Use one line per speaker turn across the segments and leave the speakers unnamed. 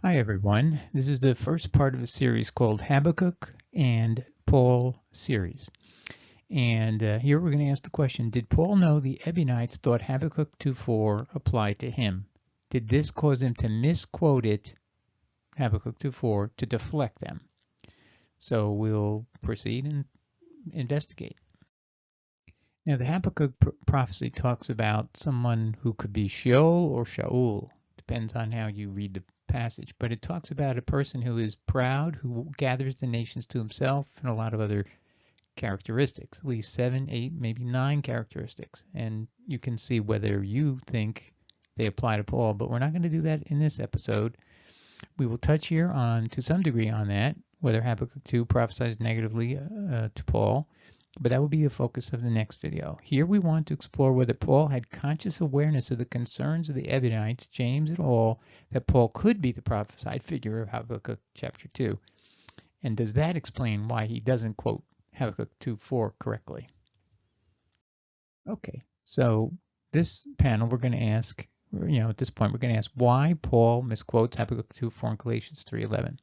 Hi everyone, this is the first part of a series called Habakkuk and Paul series. And here we're going to ask the question, did Paul know the Ebionites thought Habakkuk 2:4 applied to him? Did this cause him to misquote it, Habakkuk 2:4, to deflect them? So we'll proceed and investigate. Now the Habakkuk prophecy talks about someone who could be Sheol or Shaul, depends on how you read the passage, but it talks about a person who is proud, who gathers the nations to himself, and a lot of other characteristics, at least 7, 8, maybe 9 characteristics. And you can see whether you think they apply to Paul, but we're not going to do that in this episode. We will touch here on, to some degree, on that, whether Habakkuk 2 prophesies negatively to Paul, but that will be the focus of the next video. Here we want to explore whether Paul had conscious awareness of the concerns of the Ebionites, James et al., that Paul could be the prophesied figure of Habakkuk chapter 2. And does that explain why he doesn't quote Habakkuk 2:4 correctly? Okay, so this panel we're going to ask, at this point we're going to ask why Paul misquotes Habakkuk 2:4 in Galatians 3:11.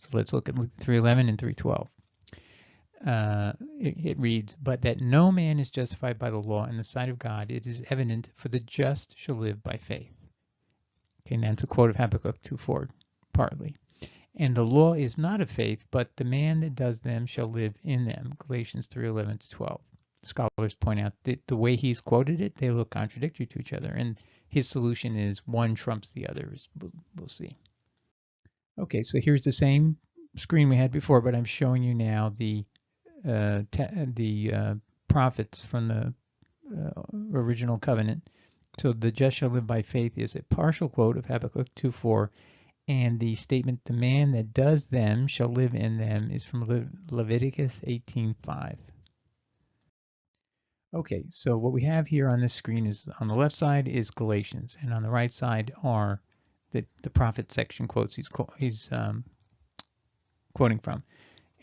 So let's look at 3:11 and 3:12. It reads, but that no man is justified by the law in the sight of God, it is evident, for the just shall live by faith. Okay, and that's a quote of Habakkuk 2:4, partly. And the law is not of faith, but the man that does them shall live in them. Galatians 3:11 to 12. Scholars point out that the way he's quoted it, they look contradictory to each other, and his solution is one trumps the other. We'll see. Okay, so here's the same screen we had before, but I'm showing you now the prophets from the original covenant. So the just shall live by faith is a partial quote of Habakkuk 2:4, and the statement, the man that does them shall live in them, is from Leviticus 18:5. Okay, so what we have here on this screen is, on the left side is Galatians, and on the right side are the prophet section quotes he's quoting from.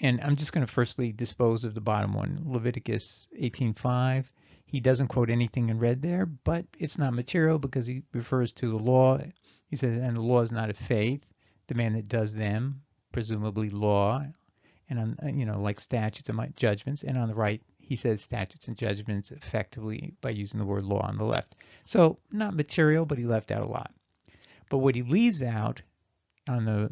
And I'm just going to firstly dispose of the bottom one, Leviticus 18:5. He doesn't quote anything in red there, but it's not material because he refers to the law. He says, and the law is not of faith, the man that does them, presumably law, and on, like statutes and judgments. And on the right, he says statutes and judgments effectively by using the word law on the left. So not material, but he left out a lot. But what he leaves out on the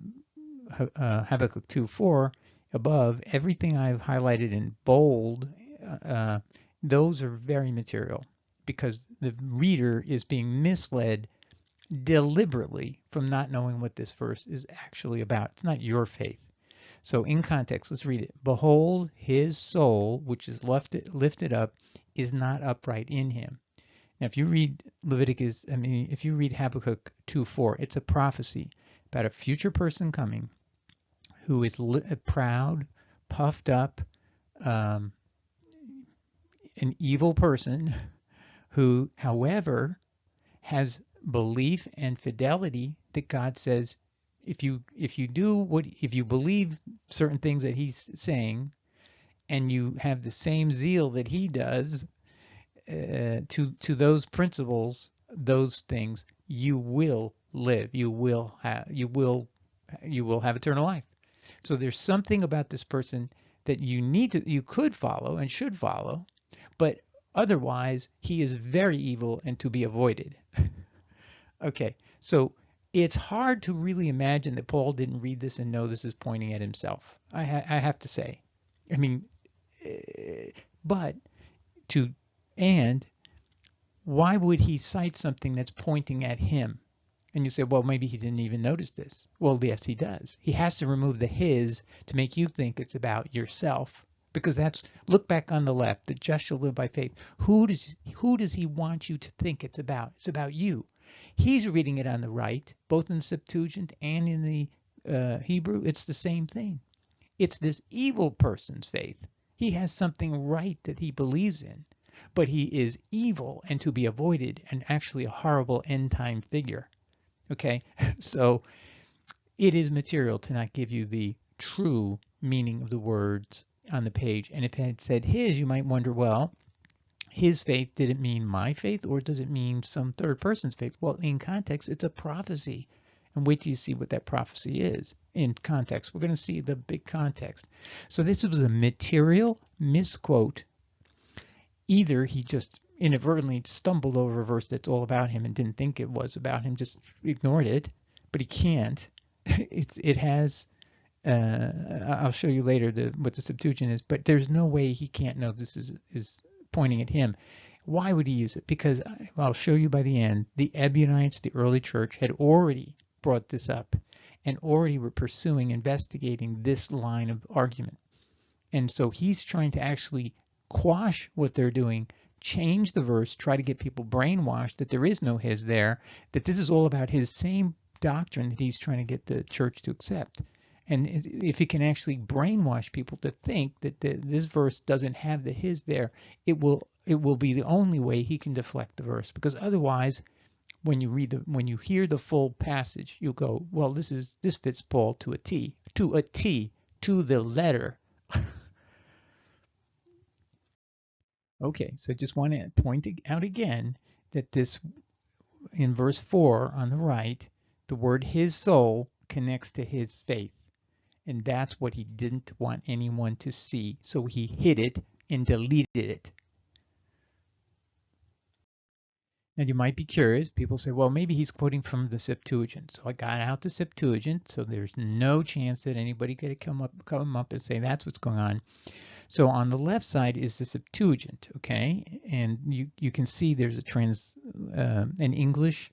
Habakkuk 2:4 above, everything I've highlighted in bold, those are very material because the reader is being misled deliberately from not knowing what this verse is actually about. It's not your faith. So in context, let's read it. Behold, his soul, which is lifted up, is not upright in him. Now, if you read if you read Habakkuk 2:4, it's a prophecy about a future person coming who is proud, puffed up, an evil person who, however, has belief and fidelity that God says, if you believe certain things that he's saying, and you have the same zeal that he does to those principles, those things, you will live. You will have eternal life. So there's something about this person that you could follow and should follow, but otherwise he is very evil and to be avoided. Okay, so it's hard to really imagine that Paul didn't read this and know this is pointing at himself. I have to say. I mean, and why would he cite something that's pointing at him? And you say, well, maybe he didn't even notice this. Well, yes, he does. He has to remove the his to make you think it's about yourself. Because look back on the left, the just shall live by faith. Who does he want you to think it's about? It's about you. He's reading it on the right, both in the Septuagint and in the Hebrew. It's the same thing. It's this evil person's faith. He has something right that he believes in, but he is evil and to be avoided and actually a horrible end-time figure. Okay, so it is material to not give you the true meaning of the words on the page. And if it had said his, you might wonder, well, his faith, did it mean my faith or does it mean some third person's faith? Well, in context, it's a prophecy. And wait till you see what that prophecy is in context. We're going to see the big context. So this was a material misquote. Either he just inadvertently stumbled over a verse that's all about him and didn't think it was about him, just ignored it, but he can't. It has, I'll show you later what the Septuagint is, but there's no way he can't know this is pointing at him. Why would he use it? Because I'll show you by the end, the Ebionites, the early church, had already brought this up and already were pursuing, investigating this line of argument. And so he's trying to actually quash what they're doing, change the verse, try to get people brainwashed that there is no his there, that this is all about his same doctrine that he's trying to get the church to accept. And if he can actually brainwash people to think that this verse doesn't have the his there, it will be the only way he can deflect the verse. Because otherwise, when you hear the full passage, you'll go, well, this fits Paul to a T, to the letter. Okay, so just want to point out again that this, in verse 4 on the right, the word his soul connects to his faith. And that's what he didn't want anyone to see. So he hid it and deleted it. Now you might be curious. People say, well, maybe he's quoting from the Septuagint. So I got out the Septuagint, so there's no chance that anybody could come up and say that's what's going on. So on the left side is the Septuagint, okay? And you can see there's an English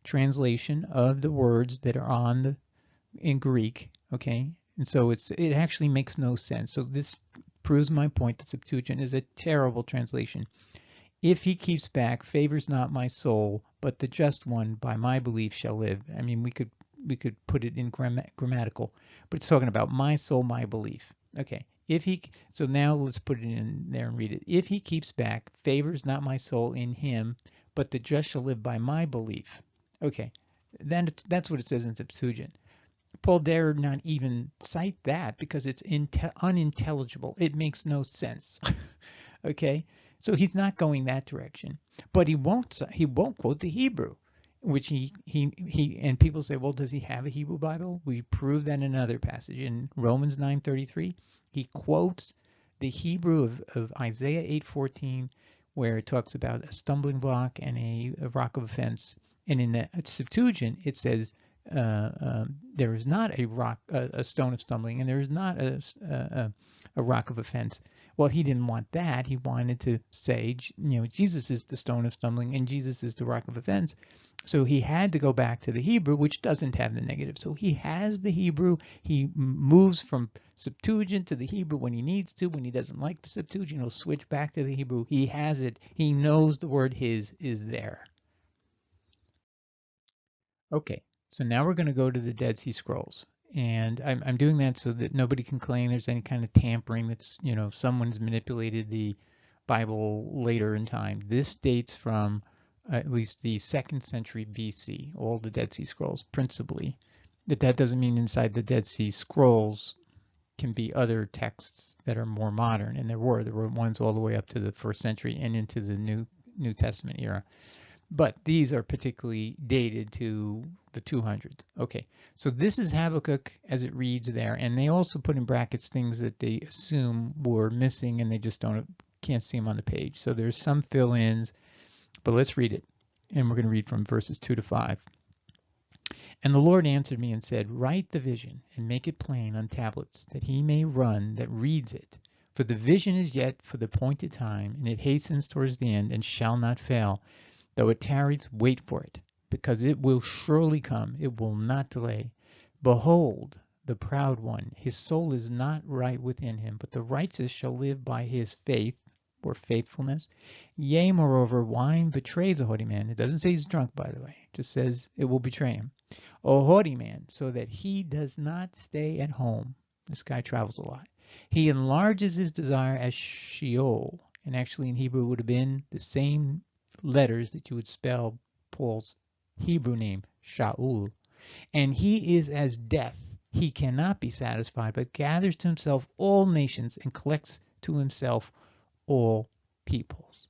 translation of the words that are in Greek, okay? And so it actually makes no sense. So this proves my point. The Septuagint is a terrible translation. If he keeps back, favors not my soul, but the just one by my belief shall live. I mean, we could put it in grammatical, but it's talking about my soul, my belief. Okay. So now let's put it in there and read it. If he keeps back, favors not my soul in him, but the just shall live by my belief. Okay. Then that's what it says in Septuagint. Paul dare not even cite that because it's unintelligible. It makes no sense. Okay, so he's not going that direction. But he won't quote the Hebrew, which he and people say, well, does he have a Hebrew Bible? We prove that in another passage in Romans 9:33. He quotes the Hebrew of Isaiah 8:14, where it talks about a stumbling block and a rock of offense. And in the Septuagint, it says there is not a stone of stumbling, and there is not a rock of offense. Well, he didn't want that. He wanted to say, Jesus is the stone of stumbling and Jesus is the rock of offense. So he had to go back to the Hebrew, which doesn't have the negative. So he has the Hebrew. He moves from Septuagint to the Hebrew when he needs to. When he doesn't like the Septuagint, he'll switch back to the Hebrew. He has it. He knows the word his is there. Okay, so now we're going to go to the Dead Sea Scrolls. And I'm doing that so that nobody can claim there's any kind of tampering, that's, someone's manipulated the Bible later in time. This dates from at least the 2nd century BC, all the Dead Sea Scrolls, principally. That doesn't mean inside the Dead Sea Scrolls can be other texts that are more modern, and there were ones all the way up to the 1st century and into the New Testament era. But these are particularly dated to the 200s. Okay, so this is Habakkuk as it reads there, and they also put in brackets things that they assume were missing and they just can't see them on the page. So there's some fill-ins, but let's read it. And we're going to read from verses 2 to 5. And the Lord answered me and said, write the vision and make it plain on tablets, that he may run that reads it. For the vision is yet for the appointed time, and it hastens towards the end and shall not fail. Though it tarries, wait for it, because it will surely come, it will not delay. Behold, the proud one, his soul is not right within him, but the righteous shall live by his faith, or faithfulness. Yea, moreover, wine betrays a haughty man. It doesn't say he's drunk, by the way. It just says it will betray him. A haughty man, so that he does not stay at home. This guy travels a lot. He enlarges his desire as Sheol, and actually in Hebrew it would have been the same letters that you would spell Paul's Hebrew name, Shaul. And he is as death. He cannot be satisfied, but gathers to himself all nations and collects to himself all peoples.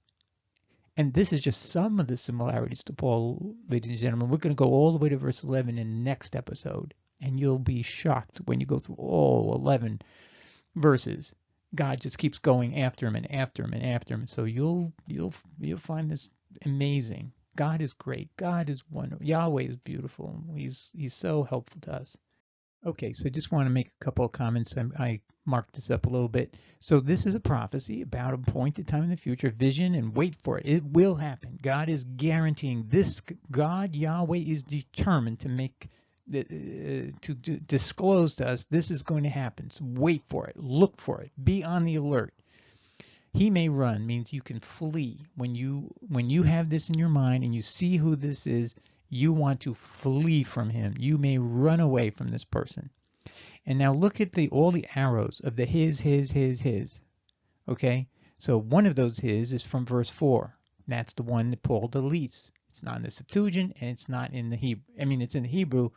And this is just some of the similarities to Paul, ladies and gentlemen. We're going to go all the way to verse 11 in the next episode, and you'll be shocked when you go through all 11 verses. God just keeps going after him and after him and after him. So you'll find this amazing. God is great. God is wonderful. Yahweh is beautiful. He's so helpful to us. Okay, so I just want to make a couple of comments. I marked this up a little bit. So this is a prophecy about a appointed time in the future, vision, and wait for it. It will happen. God is guaranteeing this. God, Yahweh, is determined to make to disclose to us this is going to happen. So wait for it. Look for it. Be on the alert. He may run means you can flee. When you have this in your mind and you see who this is, you want to flee from him. You may run away from this person. And now look at all the arrows of the his. Okay? So one of those his is from verse 4. That's the one that Paul deletes. It's not in the Septuagint and it's not in the Hebrew. I mean, it's in the Hebrew.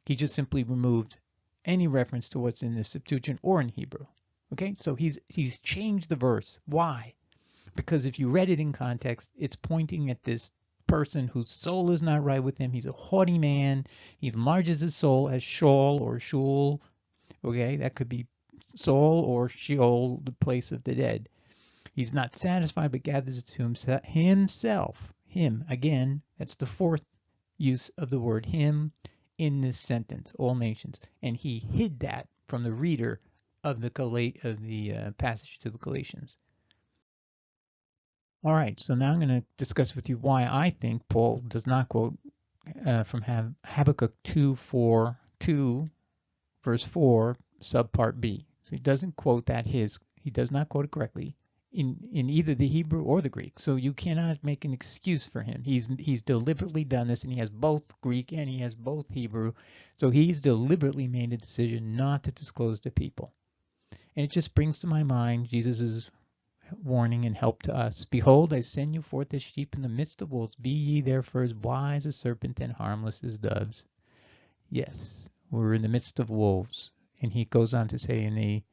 He just simply removed any reference to what's in the Septuagint or in Hebrew. Okay? So he's changed the verse. Why? Because if you read it in context, it's pointing at this person whose soul is not right with him. He's a haughty man. He enlarges his soul as Sheol or Shul. Okay, that could be Soul or Sheol, the place of the dead. He's not satisfied but gathers to himself. Him, again, that's the fourth use of the word him in this sentence, all nations. And he hid that from the reader of the passage to the Galatians. All right, so now I'm going to discuss with you why I think Paul does not quote from Habakkuk 2:4-2, verse 4, subpart B. So he doesn't quote that he does not quote it correctly in either the Hebrew or the Greek. So you cannot make an excuse for him. He's deliberately done this, and he has both Greek and he has both Hebrew. So he's deliberately made a decision not to disclose to people. And it just brings to my mind Jesus' warning and help to us. Behold, I send you forth as sheep in the midst of wolves. Be ye therefore as wise as serpent and harmless as doves. Yes, we're in the midst of wolves. And he goes on to say, and they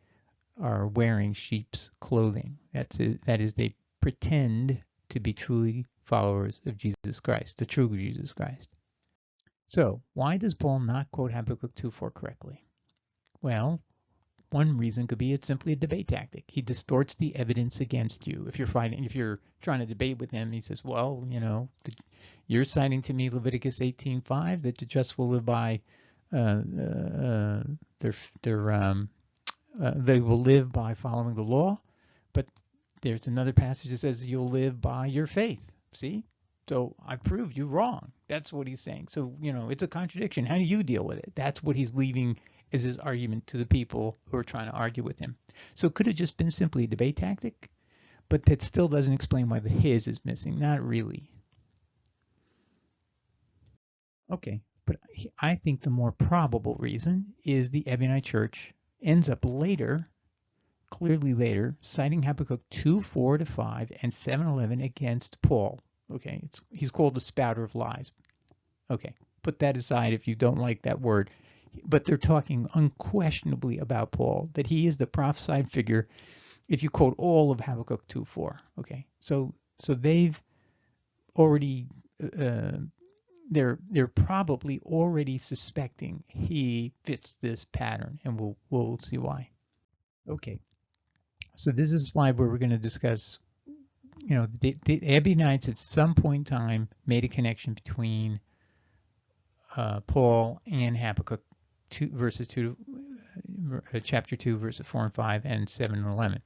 are wearing sheep's clothing. That is, they pretend to be truly followers of Jesus Christ, the true Jesus Christ. So why does Paul not quote Habakkuk 2:4 correctly? Well, one reason could be it's simply a debate tactic. He distorts the evidence against you. If you're trying to debate with him, he says, well, you're citing to me Leviticus 18:5 that the just will live by they will live by following the law, but there's another passage that says you'll live by your faith. See? So I proved you wrong. That's what he's saying. So, it's a contradiction. How do you deal with it? That's what he's leaving as his argument to the people who are trying to argue with him. So it could have just been simply a debate tactic, but that still doesn't explain why the his is missing. Not really. Okay, but I think the more probable reason is the Ebionite Church ends up clearly later, citing Habakkuk 2:4-5 and 7:11 against Paul. Okay, he's called the spouter of lies. Okay, put that aside if you don't like that word. But they're talking unquestionably about Paul, that he is the prophesied figure if you quote all of Habakkuk 2:4. Okay, so they've already they're probably already suspecting he fits this pattern, and we'll see why. Okay, so this is a slide where we're going to discuss, the Ebionites at some point in time made a connection between Paul and Habakkuk chapter 2, verses 4 and 5, and 7 and 11.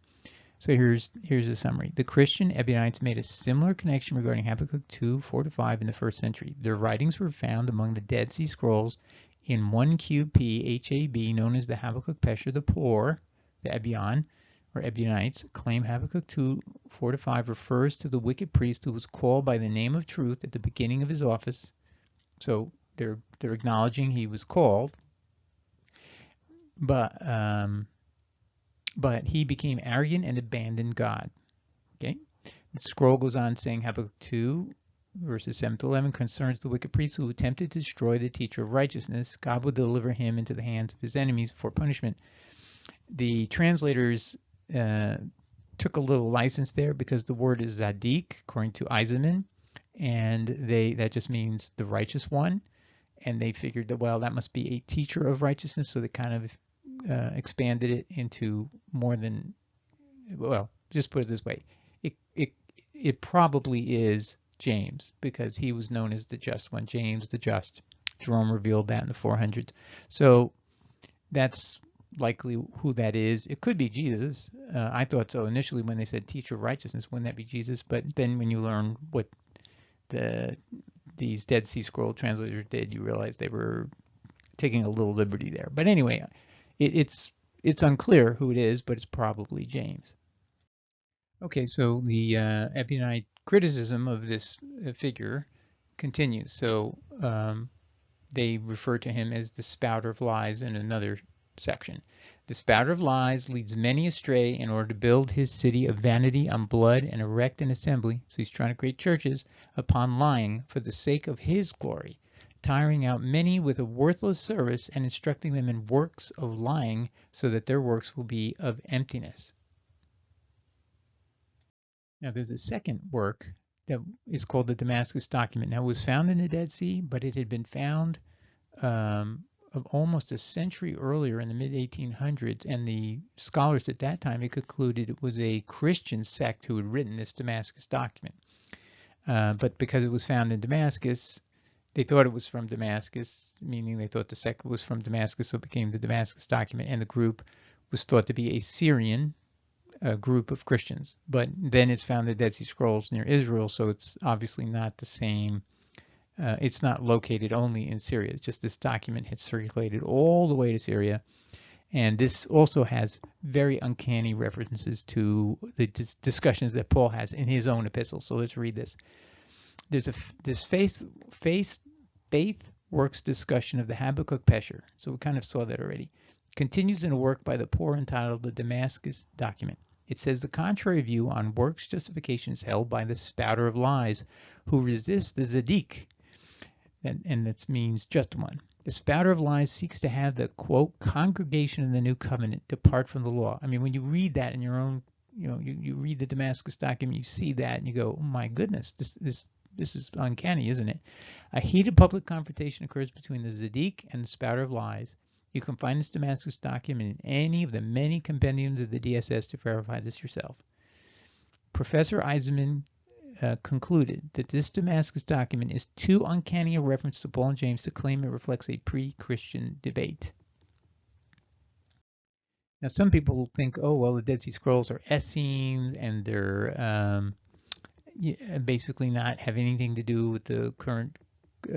So here's a summary. The Christian Ebionites made a similar connection regarding Habakkuk 2:4-5 in the first century. Their writings were found among the Dead Sea Scrolls in 1 QP HAB, known as the Habakkuk Pesher. The poor, the Ebion, or Ebionites, claim Habakkuk 2:4-5 refers to the wicked priest who was called by the name of truth at the beginning of his office. So they're acknowledging he was called, but he became arrogant and abandoned God. Okay, the scroll goes on saying Habakkuk 2 verses 7-11 concerns the wicked priest who attempted to destroy the teacher of righteousness. God will deliver him into the hands of his enemies for punishment. The translators took a little license there because the word is Zadik, according to Eisenman, and that just means the righteous one. And they figured that, well, that must be a teacher of righteousness, so they kind of expanded it into more than, well, just put it this way. It probably is James, because he was known as the just one, James the just. Jerome revealed that in the 400s. So that's likely who that is. It could be Jesus. I thought so initially when they said teacher of righteousness. Wouldn't that be Jesus? But then when you learn what these Dead Sea Scroll translators did, you realize they were taking a little liberty there. But anyway, it's unclear who it is, but it's probably James. Okay, so the Ebionite criticism of this figure continues. So they refer to him as the spouter of lies in another section. The spouter of lies leads many astray in order to build his city of vanity on blood and erect an assembly. So he's trying to create churches upon lying for the sake of his glory, tiring out many with a worthless service and instructing them in works of lying so that their works will be of emptiness. Now there's a second work that is called the Damascus document. Now it was found in the Dead Sea, but it had been found of almost a century earlier in the mid-1800s, and the scholars at that time had concluded it was a Christian sect who had written this Damascus document. But because it was found in Damascus, they thought it was from Damascus, meaning they thought the sect was from Damascus, so it became the Damascus document, and the group was thought to be a Syrian group of Christians. But then it's found in the Dead Sea Scrolls near Israel, so it's obviously not the same. It's not located only in Syria. It's just this document had circulated all the way to Syria. And this also has very uncanny references to the discussions that Paul has in his own epistles. So let's read this. There's this faith works discussion of the Habakkuk Pesher. So we kind of saw that already. Continues in a work by the poor entitled the Damascus document. It says the contrary view on works justification is held by the spouter of lies who resists the Zadik, and that means just one. The spouter of lies seeks to have the, quote, congregation in the new covenant depart from the law. I mean, when you read that in your own, you read the Damascus document, you see that and you go, oh my goodness, this is uncanny, isn't it? A heated public confrontation occurs between the Zadik and the spouter of lies. You can find this Damascus document in any of the many compendiums of the DSS to verify this yourself. Professor Eisenman concluded that this Damascus document is too uncanny a reference to Paul and James to claim it reflects a pre-Christian debate. Now, some people think, oh, well, the Dead Sea Scrolls are Essenes and they're basically not have anything to do with the current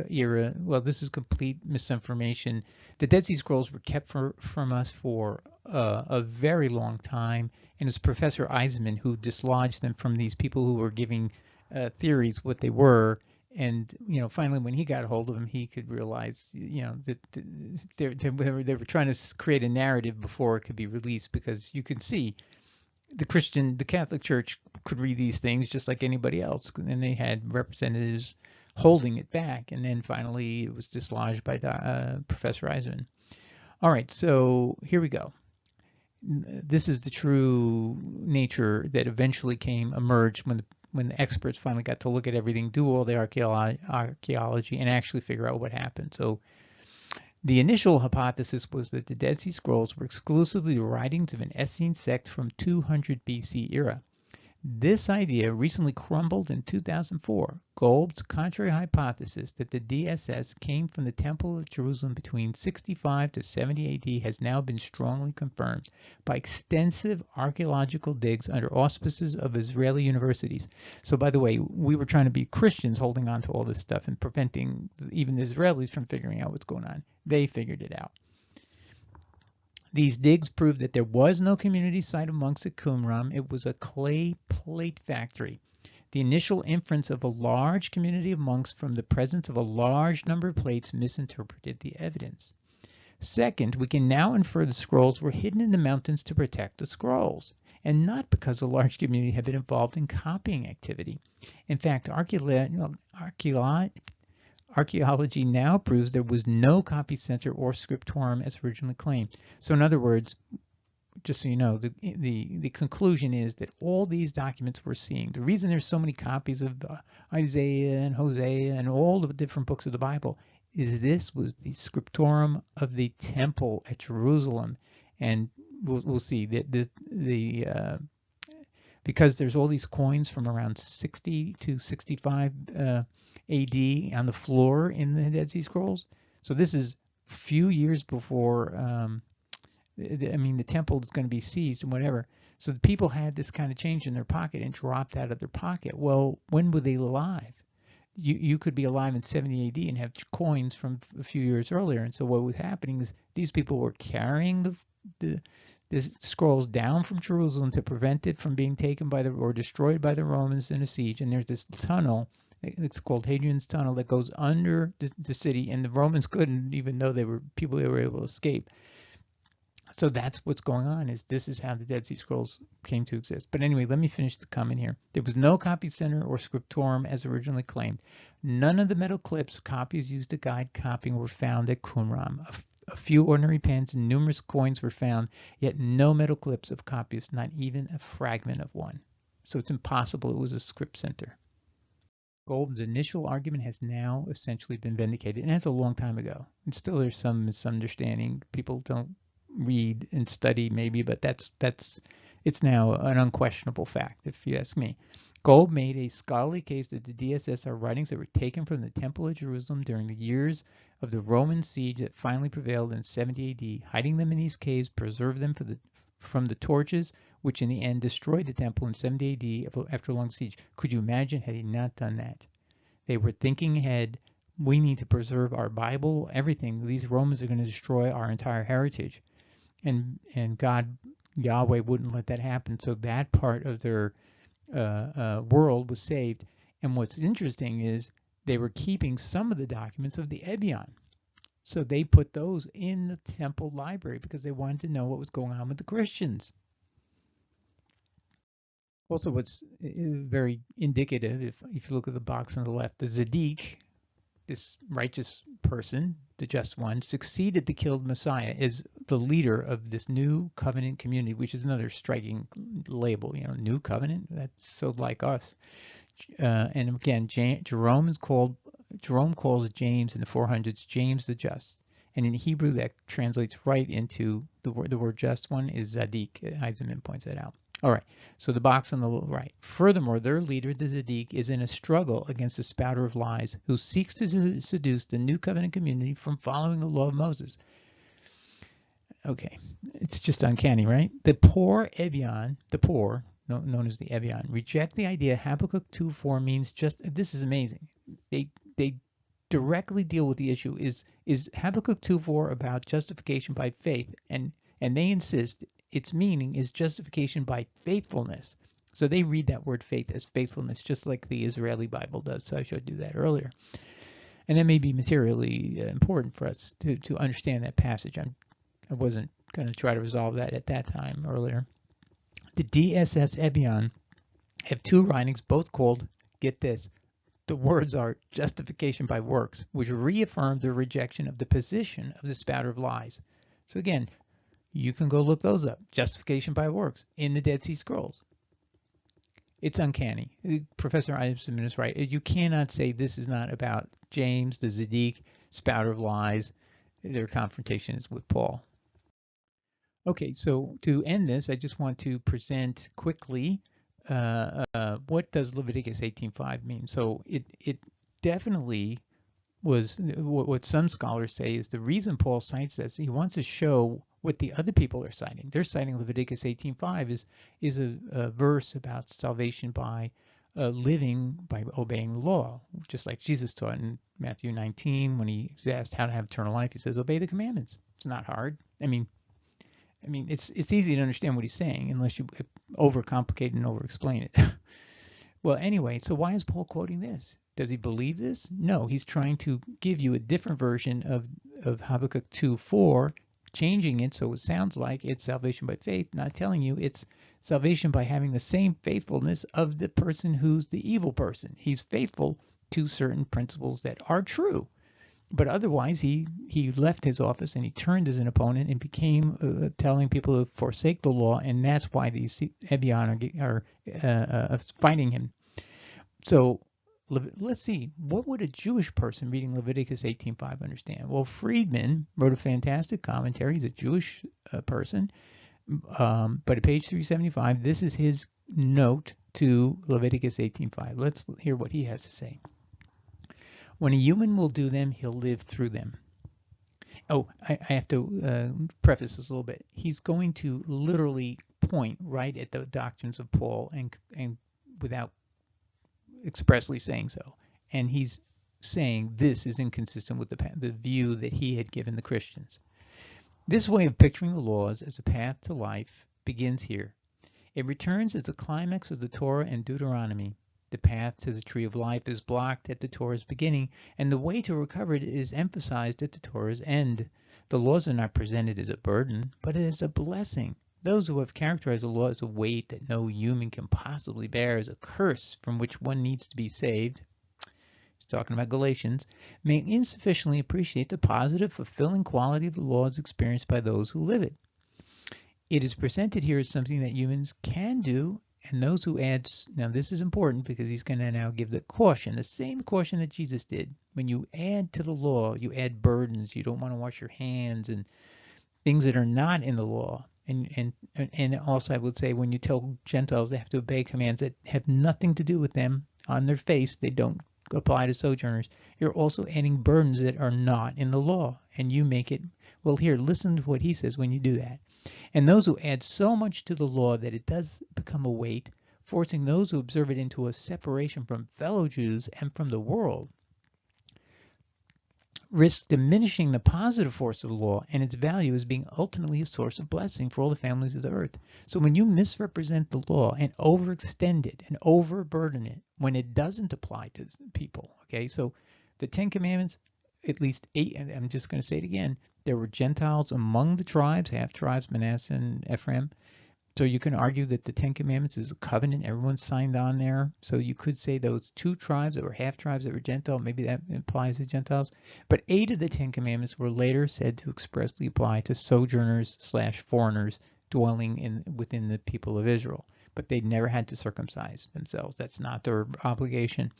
era. Well, this is complete misinformation. The Dead Sea Scrolls were kept from us for a very long time, and it's Professor Eisenman who dislodged them from these people who were giving theories what they were. And finally, when he got a hold of them, he could realize that they were trying to create a narrative before it could be released, because you can see the Catholic Church could read these things just like anybody else, and they had representatives holding it back, and then finally it was dislodged by Professor Eisenman. All right, so here we go. This is the true nature that eventually emerged when the experts finally got to look at everything, do all the archaeology, and actually figure out what happened. So the initial hypothesis was that the Dead Sea Scrolls were exclusively the writings of an Essene sect from 200 BC era. This idea recently crumbled in 2004. Golb's contrary hypothesis that the DSS came from the Temple of Jerusalem between 65 to 70 AD has now been strongly confirmed by extensive archaeological digs under auspices of Israeli universities. So, by the way, we were trying to be Christians holding on to all this stuff and preventing even the Israelis from figuring out what's going on. They figured it out. These digs proved that there was no community site of monks at Qumran. It was a clay plate factory. The initial inference of a large community of monks from the presence of a large number of plates misinterpreted the evidence. Second, we can now infer the scrolls were hidden in the mountains to protect the scrolls, and not because a large community had been involved in copying activity. In fact, archaeology now proves there was no copy center or scriptorum as originally claimed. So in other words, just so you know, the conclusion is that all these documents we're seeing, the reason there's so many copies of Isaiah and Hosea and all the different books of the Bible is this was the scriptorum of the temple at Jerusalem. And we'll see that because there's all these coins from around 60 to 65 AD on the floor in the Dead Sea Scrolls. So this is a few years before, the temple is going to be seized and whatever. So the people had this kind of change in their pocket and dropped out of their pocket. Well, when were they alive? You could be alive in 70 AD and have coins from a few years earlier. And so what was happening is these people were carrying the scrolls down from Jerusalem to prevent it from being taken by or destroyed by the Romans in a siege. And there's this tunnel, it's called Hadrian's Tunnel, that goes under the city, and the Romans couldn't, even though they were able to escape. So that's what's going on. This is how the Dead Sea Scrolls came to exist. But anyway, let me finish the comment here. There was no copy center or scriptorum as originally claimed. None of the metal clips, copies used to guide copying, were found at Qumran. A few ordinary pens and numerous coins were found, yet no metal clips of copies, not even a fragment of one. So it's impossible it was a script center. Golden's initial argument has now essentially been vindicated, and that's a long time ago. And still there's some misunderstanding. People don't read and study maybe, but it's now an unquestionable fact, if you ask me. Gold made a scholarly case that the DSS are writings that were taken from the Temple of Jerusalem during the years of the Roman siege that finally prevailed in 70 AD. Hiding them in these caves preserved them from the torches, which in the end destroyed the temple in 70 AD after a long siege. Could you imagine had he not done that? They were thinking ahead. We need to preserve our Bible, everything. These Romans are going to destroy our entire heritage. And God, Yahweh, wouldn't let that happen. So that part of their world was saved. And what's interesting is they were keeping some of the documents of the Ebion. So they put those in the temple library because they wanted to know what was going on with the Christians. Also, what's very indicative, if you look at the box on the left, the Zadok, this righteous person, the just one, succeeded to kill Messiah as the leader of this new covenant community, which is another striking label, new covenant. That's so like us. And again, Jerome calls James in the 400s James the Just. And in Hebrew, that translates right into the word just one is Zadok. Heidzeman points that out. All right, so the box on the right. Furthermore, their leader, the Zadok, is in a struggle against the spouter of lies who seeks to seduce the new covenant community from following the law of Moses. Okay, it's just uncanny, right? The poor Ebion, known as the Ebion, reject the idea Habakkuk 2:4 means just, this is amazing. They directly deal with the issue. Is Habakkuk 2:4 about justification by faith? And they insist its meaning is justification by faithfulness. So they read that word faith as faithfulness, just like the Israeli Bible does. So I showed you that earlier. And that may be materially important for us to understand that passage. I wasn't going to try to resolve that at that time earlier. The DSS Ebion have two writings, both called, get this, the words are justification by works, which reaffirm their rejection of the position of the spouter of lies. So again, you can go look those up. Justification by works in the Dead Sea Scrolls. It's uncanny. Professor Eidzeman is right. You cannot say this is not about James, the Zadok, spouter of lies. Their confrontation is with Paul. Okay, so to end this, I just want to present quickly what does Leviticus 18:5 mean. So it definitely was what some scholars say is the reason Paul cites this. He wants to show what the other people are citing. They're citing Leviticus 18:5 is a verse about salvation by living by obeying the law, just like Jesus taught in Matthew 19 when he was asked how to have eternal life. He says, obey the commandments. It's not hard. I mean, it's easy to understand what he's saying unless you overcomplicate and overexplain it. Well, anyway, so why is Paul quoting this? Does he believe this? No, he's trying to give you a different version of Habakkuk 2:4, changing it so it sounds like it's salvation by faith, not telling you it's salvation by having the same faithfulness of the person who's the evil person. He's faithful to certain principles that are true. But otherwise, he left his office and he turned as an opponent and became telling people to forsake the law, and that's why these Ebionites are fighting him. So let's see, what would a Jewish person reading Leviticus 18:5 understand? Well, Friedman wrote a fantastic commentary. He's a Jewish person, but at page 375, this is his note to Leviticus 18:5. Let's hear what he has to say. When a human will do them, he'll live through them. Oh, I have to preface this a little bit. He's going to literally point right at the doctrines of Paul and without expressly saying so. And he's saying this is inconsistent with the view that he had given the Christians. This way of picturing the laws as a path to life begins here. It returns as the climax of the Torah and Deuteronomy. The path to the tree of life is blocked at the Torah's beginning, and the way to recover it is emphasized at the Torah's end. The laws are not presented as a burden, but as a blessing. Those who have characterized the law as a weight that no human can possibly bear, as a curse from which one needs to be saved, he's talking about Galatians, may insufficiently appreciate the positive, fulfilling quality of the law as experienced by those who live it. It is presented here as something that humans can do, and those who add, now this is important because he's going to now give the caution, the same caution that Jesus did. When you add to the law, you add burdens. You don't want to wash your hands and things that are not in the law. And also I would say when you tell Gentiles they have to obey commands that have nothing to do with them on their face, they don't apply to sojourners, you're also adding burdens that are not in the law. And you make it, well, here, listen to what he says when you do that. And those who add so much to the law that it does become a weight, forcing those who observe it into a separation from fellow Jews and from the world, risk diminishing the positive force of the law and its value as being ultimately a source of blessing for all the families of the earth. So when you misrepresent the law and overextend it and overburden it when it doesn't apply to people, okay, so the Ten Commandments, at least 8, and I'm just going to say it again, there were Gentiles among the tribes, half tribes, Manasseh and Ephraim. So you can argue that the Ten Commandments is a covenant. Everyone signed on there. So you could say those 2 tribes that were half tribes that were Gentile, maybe that implies the Gentiles. But 8 of the Ten Commandments were later said to expressly apply to sojourners/foreigners dwelling within the people of Israel. But they never had to circumcise themselves. That's not their obligation.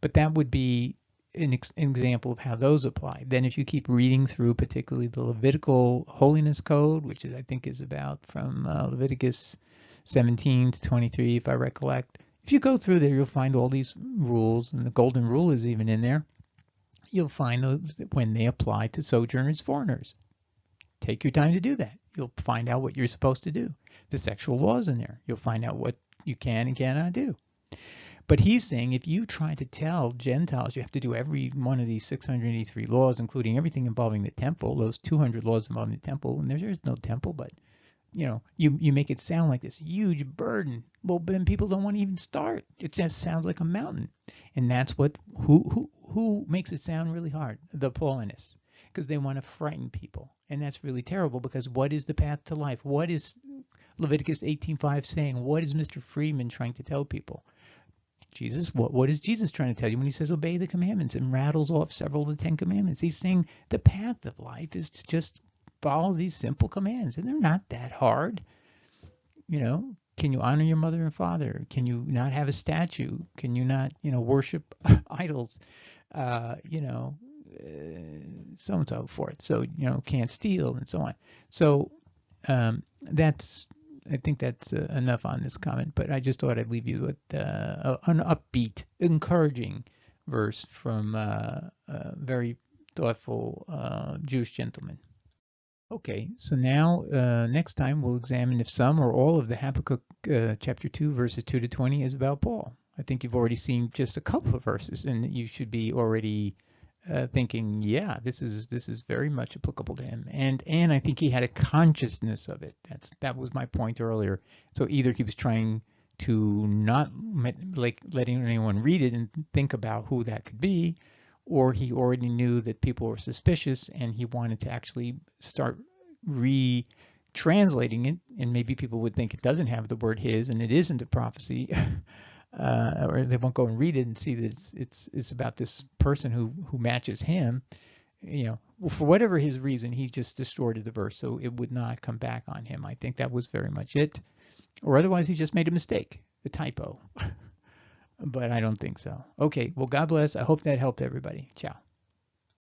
But that would be an example of how those apply. Then if you keep reading through particularly the Levitical Holiness Code, which I think is about from Leviticus 17 to 23, if I recollect, if you go through there, you'll find all these rules, and the Golden Rule is even in there. You'll find those when they apply to sojourners, foreigners. Take your time to do that. You'll find out what you're supposed to do. The sexual laws in there. You'll find out what you can and cannot do. But he's saying if you try to tell Gentiles you have to do every one of these 683 laws, including everything involving the temple, those 200 laws involving the temple, and there's no temple, but you make it sound like this huge burden. Well, then people don't want to even start. It just sounds like a mountain, and that's what who makes it sound really hard? The Paulinists, because they want to frighten people, and that's really terrible. Because what is the path to life? What is Leviticus 18:5 saying? What is Mr. Friedman trying to tell people? Jesus, what is Jesus trying to tell you when he says obey the commandments and rattles off several of the 10 commandments? He's saying the path of life is to just follow these simple commands, and they're not that hard. Can you honor your mother and father? Can you not have a statue? Can you not, worship idols? So and so forth. So, can't steal and so on. So I think that's enough on this comment, but I just thought I'd leave you with an upbeat, encouraging verse from a very thoughtful Jewish gentleman. Okay, so now next time we'll examine if some or all of the Habakkuk chapter 2, verses 2 to 20 is about Paul. I think you've already seen just a couple of verses, and you should be already thinking, yeah, this is very much applicable to him, and I think he had a consciousness of it. That was my point earlier. So either he was trying to not letting anyone read it and think about who that could be, or he already knew that people were suspicious and he wanted to actually start retranslating it, and maybe people would think it doesn't have the word his and it isn't a prophecy. Or they won't go and read it and see that it's about this person who matches him. for whatever his reason, he just distorted the verse so it would not come back on him. I think that was very much it. Or otherwise, he just made a mistake, a typo. But I don't think so. Okay, well, God bless. I hope that helped everybody. Ciao.